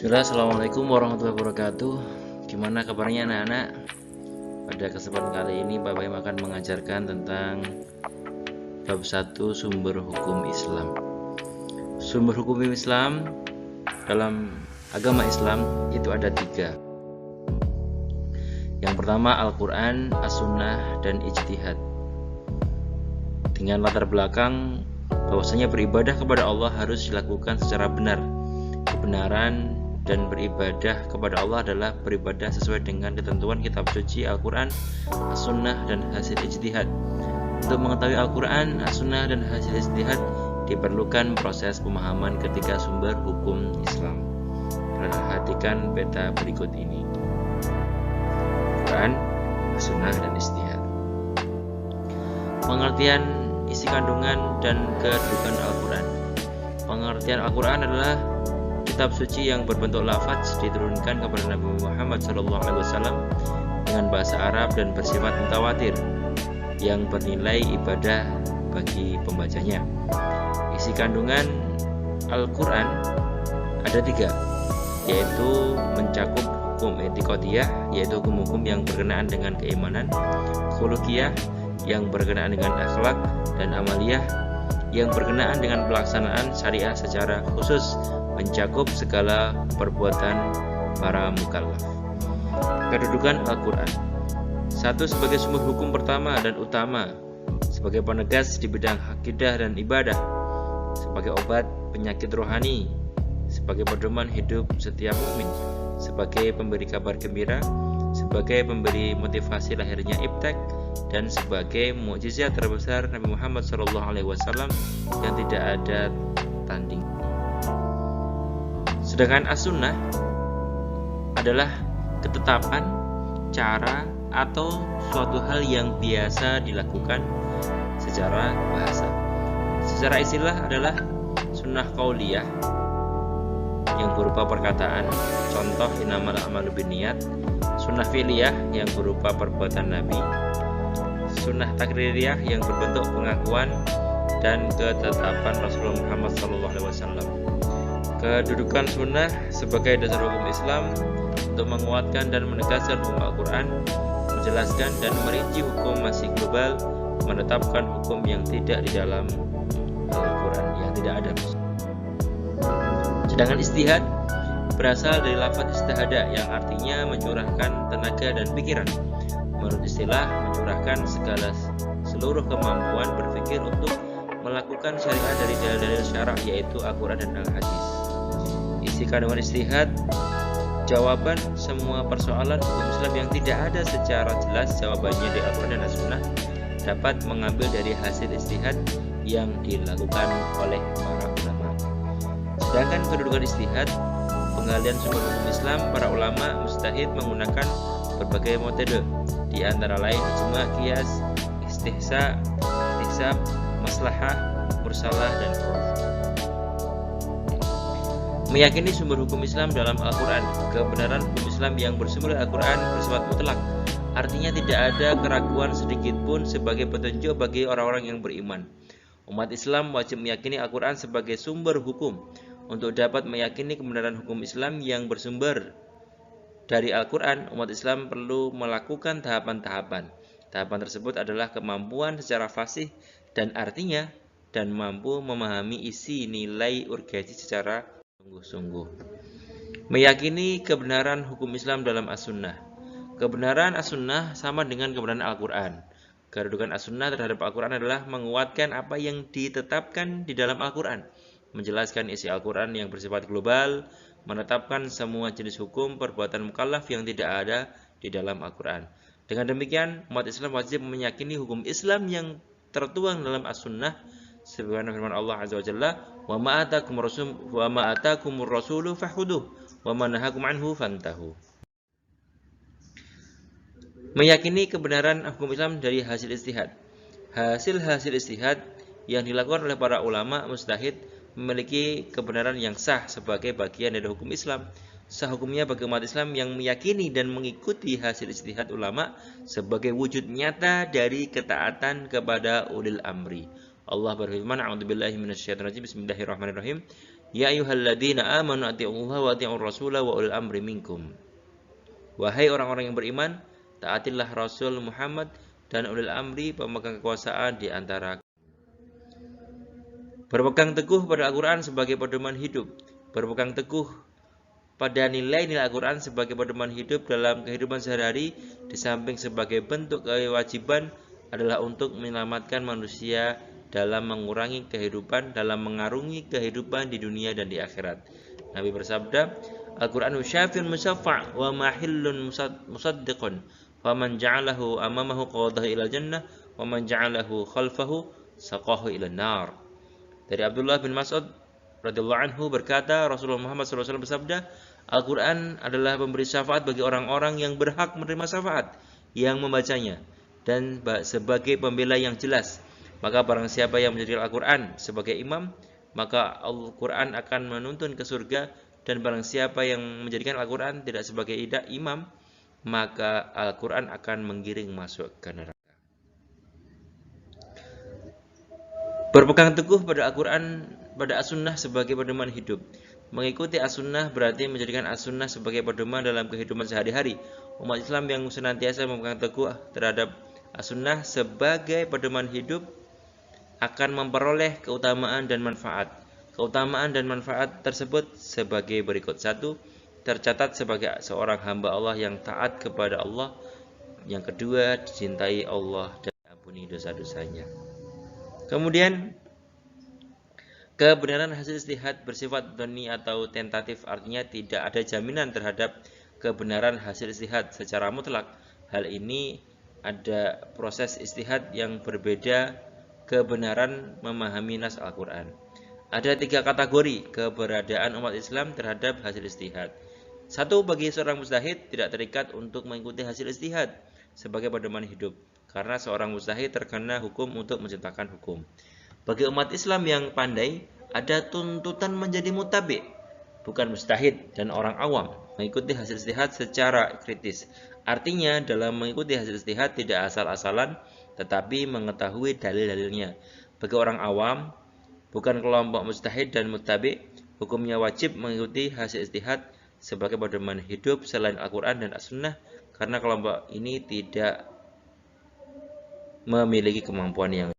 Bismillah, Assalamualaikum warahmatullahi wabarakatuh. Gimana kabarnya anak-anak? Pada kesempatan kali ini Bapak Im akan mengajarkan tentang bab 1 sumber hukum Islam. Sumber hukum Islam dalam agama Islam itu ada 3. Yang pertama Al-Quran, As-Sunnah, dan Ijtihad. Dengan latar belakang bahwasanya beribadah kepada Allah harus dilakukan secara benar. Kebenaran dan beribadah kepada Allah adalah beribadah sesuai dengan ketentuan kitab suci Al-Quran, As-Sunnah, dan hasil ijtihad. Untuk mengetahui Al-Quran, As-Sunnah, dan hasil ijtihad diperlukan proses pemahaman ketiga sumber hukum Islam. Perhatikan peta berikut ini: Quran, As-Sunnah, dan ijtihad. Pengertian isi kandungan dan kedudukan Al-Quran. Pengertian Al-Quran adalah kitab suci yang berbentuk lafaz diturunkan kepada Nabi Muhammad SAW dengan bahasa Arab dan bersifat mutawatir yang bernilai ibadah bagi pembacanya. Isi kandungan Al-Quran ada 3, yaitu mencakup hukum etikotiyah, yaitu hukum-hukum yang berkenaan dengan keimanan, khuluqiyah yang berkenaan dengan akhlak, dan amaliyah yang berkenaan dengan pelaksanaan syariah secara khusus, mencakup segala perbuatan para mukallaf. Kedudukan Al-Quran. 1. Sebagai sumber hukum pertama dan utama, sebagai penegas di bidang akidah dan ibadah, sebagai obat penyakit rohani, sebagai pedoman hidup setiap mukmin, sebagai pemberi kabar gembira, sebagai pemberi motivasi lahirnya iptek, dan sebagai mukjizat terbesar Nabi Muhammad SAW yang tidak ada tanding. Sedangkan As-Sunnah adalah ketetapan, cara, atau suatu hal yang biasa dilakukan secara bahasa. Secara istilah adalah sunnah qauliyah yang berupa perkataan, contoh innamal a'malu binniyat, sunnah fi'liyah yang berupa perbuatan Nabi, sunnah takririyah yang berbentuk pengakuan dan ketetapan Rasulullah Muhammad SAW. Kedudukan sunnah sebagai dasar hukum Islam untuk menguatkan dan menegaskan hukum Al-Quran, menjelaskan dan merinci hukum masih global, menetapkan hukum yang tidak di dalam Al-Quran, yang tidak ada. Sedangkan ijtihad berasal dari lafaz ijtihada yang artinya mencurahkan tenaga dan pikiran. Menurut istilah, mencurahkan seluruh kemampuan berpikir untuk melakukan syariat dari dalil-dalil syara', yaitu Al-Quran dan Al-Hadis. Isi kandungan ijtihad, jawaban semua persoalan hukum Islam yang tidak ada secara jelas jawabannya di Al-Quran dan As-Sunnah dapat mengambil dari hasil ijtihad yang dilakukan oleh para ulama. Sedangkan kedudukan ijtihad, penggalian sumber hukum Islam, para ulama mujtahid menggunakan berbagai metode, di antara lain ijma', qiyas, istihsa, ihtisab, maslahah, mursalah, dan uruf. Meyakini sumber hukum Islam dalam Al-Quran. Kebenaran hukum Islam yang bersumber dari Al-Quran bersifat mutlak, artinya tidak ada keraguan sedikit pun sebagai petunjuk bagi orang-orang yang beriman. Umat Islam wajib meyakini Al-Quran sebagai sumber hukum. Untuk dapat meyakini kebenaran hukum Islam yang bersumber dari Al-Quran, umat Islam perlu melakukan tahapan-tahapan. Tahapan tersebut adalah kemampuan secara fasih dan artinya, dan mampu memahami isi nilai urgensi secara sungguh-sungguh. Meyakini kebenaran hukum Islam dalam As-Sunnah. Kebenaran As-Sunnah sama dengan kebenaran Al-Quran. Kedudukan As-Sunnah terhadap Al-Quran adalah menguatkan apa yang ditetapkan di dalam Al-Quran, menjelaskan isi Al-Quran yang bersifat global, menetapkan semua jenis hukum perbuatan mukallaf yang tidak ada di dalam Al-Quran. Dengan demikian, umat Islam wajib meyakini hukum Islam yang tertuang dalam As-Sunnah sebagaimana firman Allah Azza wa Jalla, "Wa ma atakumur rasulu fakhudhuh wa ma nahakum anhu fantahu." Meyakini kebenaran hukum Islam dari hasil ijtihad. Hasil-hasil ijtihad yang dilakukan oleh para ulama mujtahid memiliki kebenaran yang sah sebagai bagian dari hukum Islam. Sah hukumnya bagi umat Islam yang meyakini dan mengikuti hasil ijtihad ulama sebagai wujud nyata dari ketaatan kepada ulil amri. Allah berfirman, "A'udzubillahi minasyaitonirrajim. Bismillahirrahmanirrahim. Ya ayyuhalladzina amanu atiiullaha wa atiiur rasula wa ulil amri minkum. Wahai orang-orang yang beriman, taatilah Rasul Muhammad dan ulil amri, pemegang kekuasaan di antara. Berpegang teguh pada Al-Quran sebagai pedoman hidup. Berpegang teguh pada nilai-nilai Al-Quran sebagai pedoman hidup dalam kehidupan sehari-hari, di samping sebagai bentuk kewajiban, adalah untuk menyelamatkan manusia dalam mengarungi kehidupan di dunia dan di akhirat. Nabi bersabda, Al-Qur'anu syafi'un musaffa' wa mahillun musaddiqun. Faman ja'alahu amamahu qadahu ila jannah wa man ja'alahu khalfahu saqahu ila nar. Dari Abdullah bin Mas'ud radhiyallahu anhu berkata, Rasulullah Muhammad SAW bersabda, Al-Qur'an adalah pemberi syafaat bagi orang-orang yang berhak menerima syafaat yang membacanya, dan sebagai pembela yang jelas. Maka barang siapa yang menjadikan Al-Quran sebagai imam, maka Al-Quran akan menuntun ke surga. Dan barang siapa yang menjadikan Al-Quran tidak sebagai imam, maka Al-Quran akan menggiring masuk ke neraka. Berpegang teguh pada Al-Quran, pada As-Sunnah sebagai pedoman hidup. Mengikuti As-Sunnah berarti menjadikan As-Sunnah sebagai pedoman dalam kehidupan sehari-hari. Umat Islam yang senantiasa memegang teguh terhadap As-Sunnah sebagai pedoman hidup akan memperoleh keutamaan dan manfaat. Keutamaan dan manfaat tersebut sebagai berikut. 1. Tercatat sebagai seorang hamba Allah yang taat kepada Allah. Yang kedua, dicintai Allah dan diampuni dosa-dosanya. Kemudian, kebenaran hasil ijtihad bersifat dhonni atau tentatif, artinya tidak ada jaminan terhadap kebenaran hasil ijtihad secara mutlak. Hal ini ada proses ijtihad yang berbeda kebenaran memahami nas Al-Quran. Ada 3 kategori keberadaan umat Islam terhadap hasil ijtihad. 1. Bagi seorang mujtahid tidak terikat untuk mengikuti hasil ijtihad sebagai pedoman hidup, karena seorang mujtahid terkena hukum untuk menciptakan hukum. Bagi umat Islam yang pandai, ada tuntutan menjadi muttabi, bukan mujtahid, dan orang awam mengikuti hasil ijtihad secara kritis. Artinya dalam mengikuti hasil ijtihad tidak asal-asalan, tetapi mengetahui dalil-dalilnya. Bagi orang awam, bukan kelompok mujtahid dan muttabi, hukumnya wajib mengikuti hasil ijtihad sebagai pedoman hidup selain Al-Quran dan As-Sunnah, karena kelompok ini tidak memiliki kemampuan yang